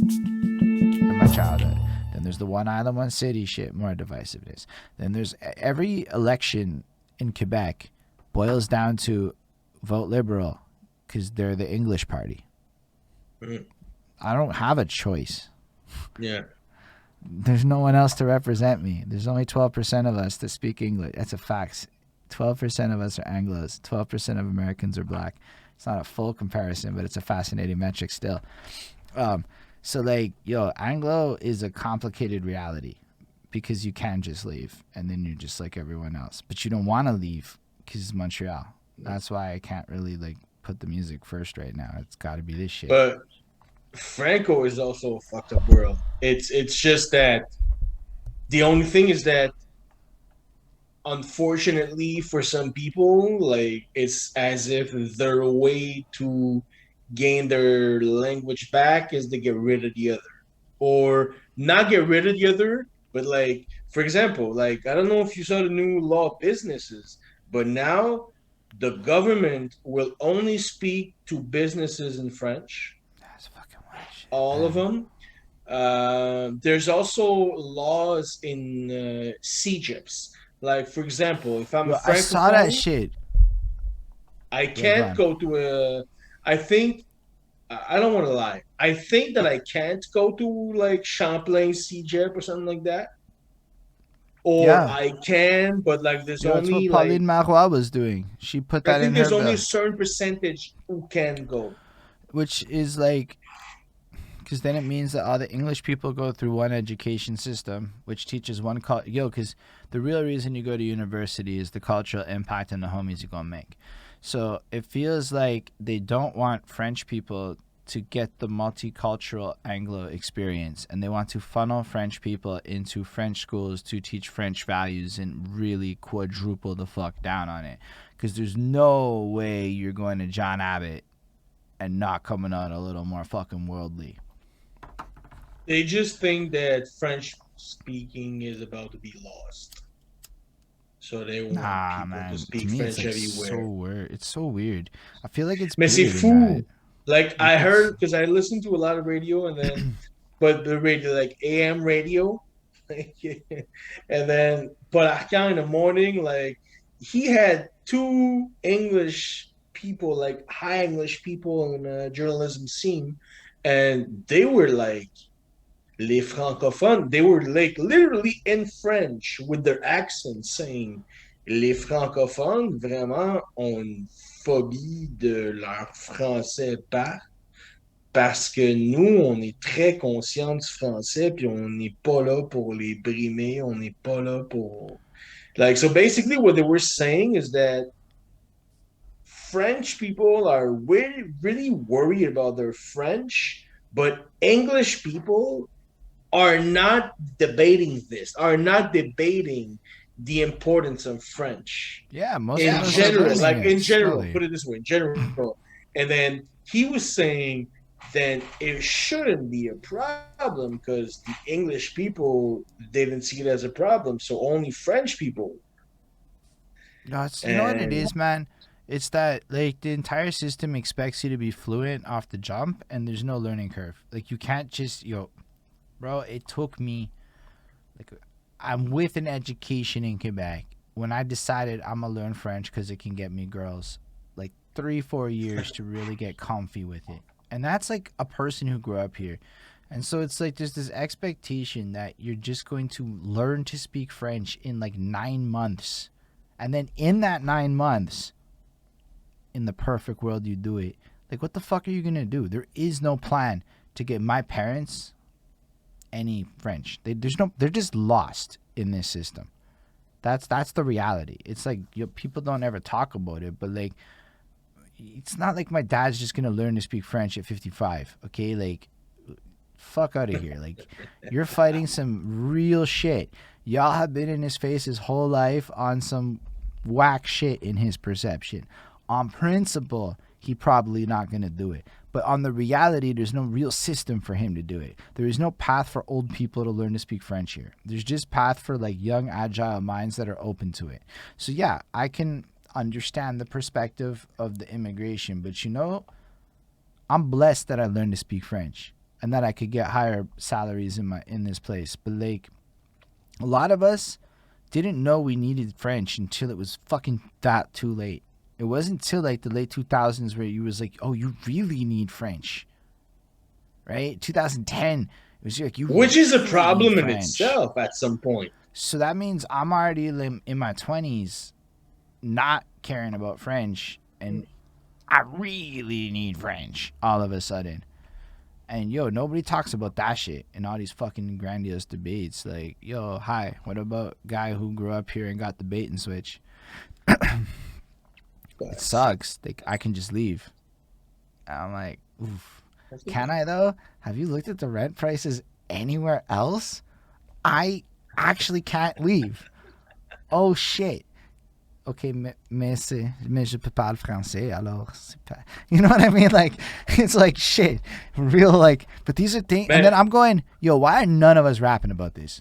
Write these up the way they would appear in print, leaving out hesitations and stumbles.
in my childhood. Then there's the one island, one city shit, more divisiveness. Then there's every election in Quebec boils down to vote liberal because they're the English party. Mhm. I don't have a choice. Yeah. There's no one else to represent me. There's only 12% of us that speak English. That's a fact. 12% of us are Anglos. 12% of Americans are black. It's not a full comparison, but it's a fascinating metric still. So like, yo, Anglo is a complicated reality because you can just leave and then you're just like everyone else. But you don't want to leave because it's Montreal. That's why I can't really like put the music first right now. It's got to be this shit. But Franco is also a fucked up world. It's just that the only thing is that unfortunately for some people, like it's as if their way to gain their language back is to get rid of the other. Or not get rid of the other, but like for example, like I don't know if you saw the new law of businesses, but now the government will only speak to businesses in French, That's fucking wild shit, all of man. them. There's also laws in CGIPs. Like, for example, if I'm a Yo, I saw that francophone, shit. I Yeah, go can't on. go to a. I think I don't want to lie. I think that I can't go to like Champlain CGIP or something like that, or Yeah. I can, but like there's Yo, that's what only like Pauline Marois was doing. She put I that in think her there's only a bill, certain percentage who can go. which is like, because then it means that all the English people go through one education system, which teaches one yo. Because the real reason you go to university is the cultural impact and the homies you're gonna make. So it feels like they don't want French people to get the multicultural Anglo experience, and they want to funnel French people into French schools to teach French values and really quadruple the fuck down on it. Because there's no way you're going to John Abbott and not coming out a little more fucking worldly. They just think that French speaking is about to be lost. So they want Nah, people to man. To speak me, it's French like so everywhere. weird. It's so weird. I feel like it's Mais c'est weird in that. fou. Like Like I it's heard because I listened to a lot of radio and then but the radio like AM radio. And then but Arcan in the morning, like he had two English people, like high English people in the journalism scene, and they were like les francophones, they were like literally in French with their accent saying les francophones vraiment ont une phobie de leur français parce que nous, on est très conscients du français, puis on n'est pas là pour les brimer, on n'est pas là pour... Like, so basically what they were saying is that French people are really, really worried about their French, but English people are not debating this, are not debating the importance of French yeah. Most in of us are general, learning like it in general, slowly. put it this way, in general. And then he was saying then it shouldn't be a problem because the English people didn't see it as a problem, so only French people. No, it's you know what it And is, man. It's that like the entire system expects you to be fluent off the jump, and there's no learning curve. Like you can't just bro. It took me like I'm with an education in Quebec when I decided I'm gonna learn French because it can get me girls. Like 3-4 years to really get comfy with it, and that's like a person who grew up here. And so it's like there's this expectation that you're just going to learn to speak French in like 9 months. And then in that 9 months, in the perfect world, you do it. Like, what the fuck are you going to do? There is no plan to get my parents any French. They're just lost in this system. That's the reality. It's like people don't ever talk about it, but like, it's not like my dad's just going to learn to speak French at 55, okay? Like, fuck out of here. Like, you're fighting some real shit. Y'all have been in his face his whole life on some whack shit in his perception. On principle, he probably not gonna do it. But on the reality, there's no real system for him to do it. There is no path for old people to learn to speak French here. There's just path for like young, agile minds that are open to it. So yeah, I can understand the perspective of the immigration, but I'm blessed that I learned to speak French. and that I could get higher salaries in this place. But like, a lot of us didn't know we needed French until it was fucking that too late. It wasn't until like the late 2000s where you was like, oh, you really need French, right? 2010, it was like, you which is a really problem need in French. itself at some point. So that means I'm already in my 20s not caring about French, and I really need French all of a sudden. And yo, nobody talks about that shit in all these fucking grandiose debates. Like, yo, hi, what about guy who grew up here and got the bait and switch? It sucks. Like, I can just leave. And I'm like, oof. Can I though? Have you looked at the rent prices anywhere else? I actually can't leave. Oh shit. Okay, mais je peux parler français, alors c'est pas... You know what I mean? Like, it's like shit. Real, like, but these are things. And then I'm going, yo, why are none of us rapping about this?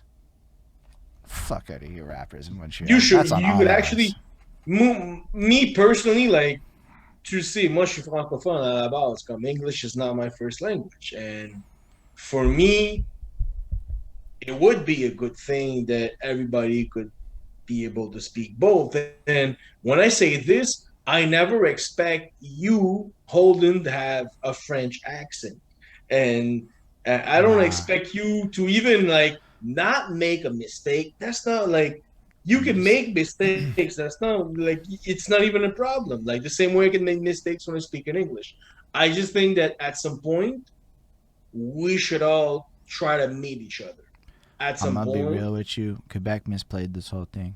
Fuck out of here, rappers in Montreal. You should. That's on You all would of actually. us. Me personally, like, tu sais, moi je suis francophone à la base. Comme English is not my first language, and for me, it would be a good thing that everybody could be able to speak both. And when I say this, I never expect you, Holden, to have a French accent. And I don't expect you to even like not make a mistake. That's not like you can make mistakes. That's not like it's not even a problem. Like the same way I can make mistakes when I speak in English. I just think that at some point we should all try to meet each other. At I'm some gonna be point, real with you. Quebec misplayed this whole thing.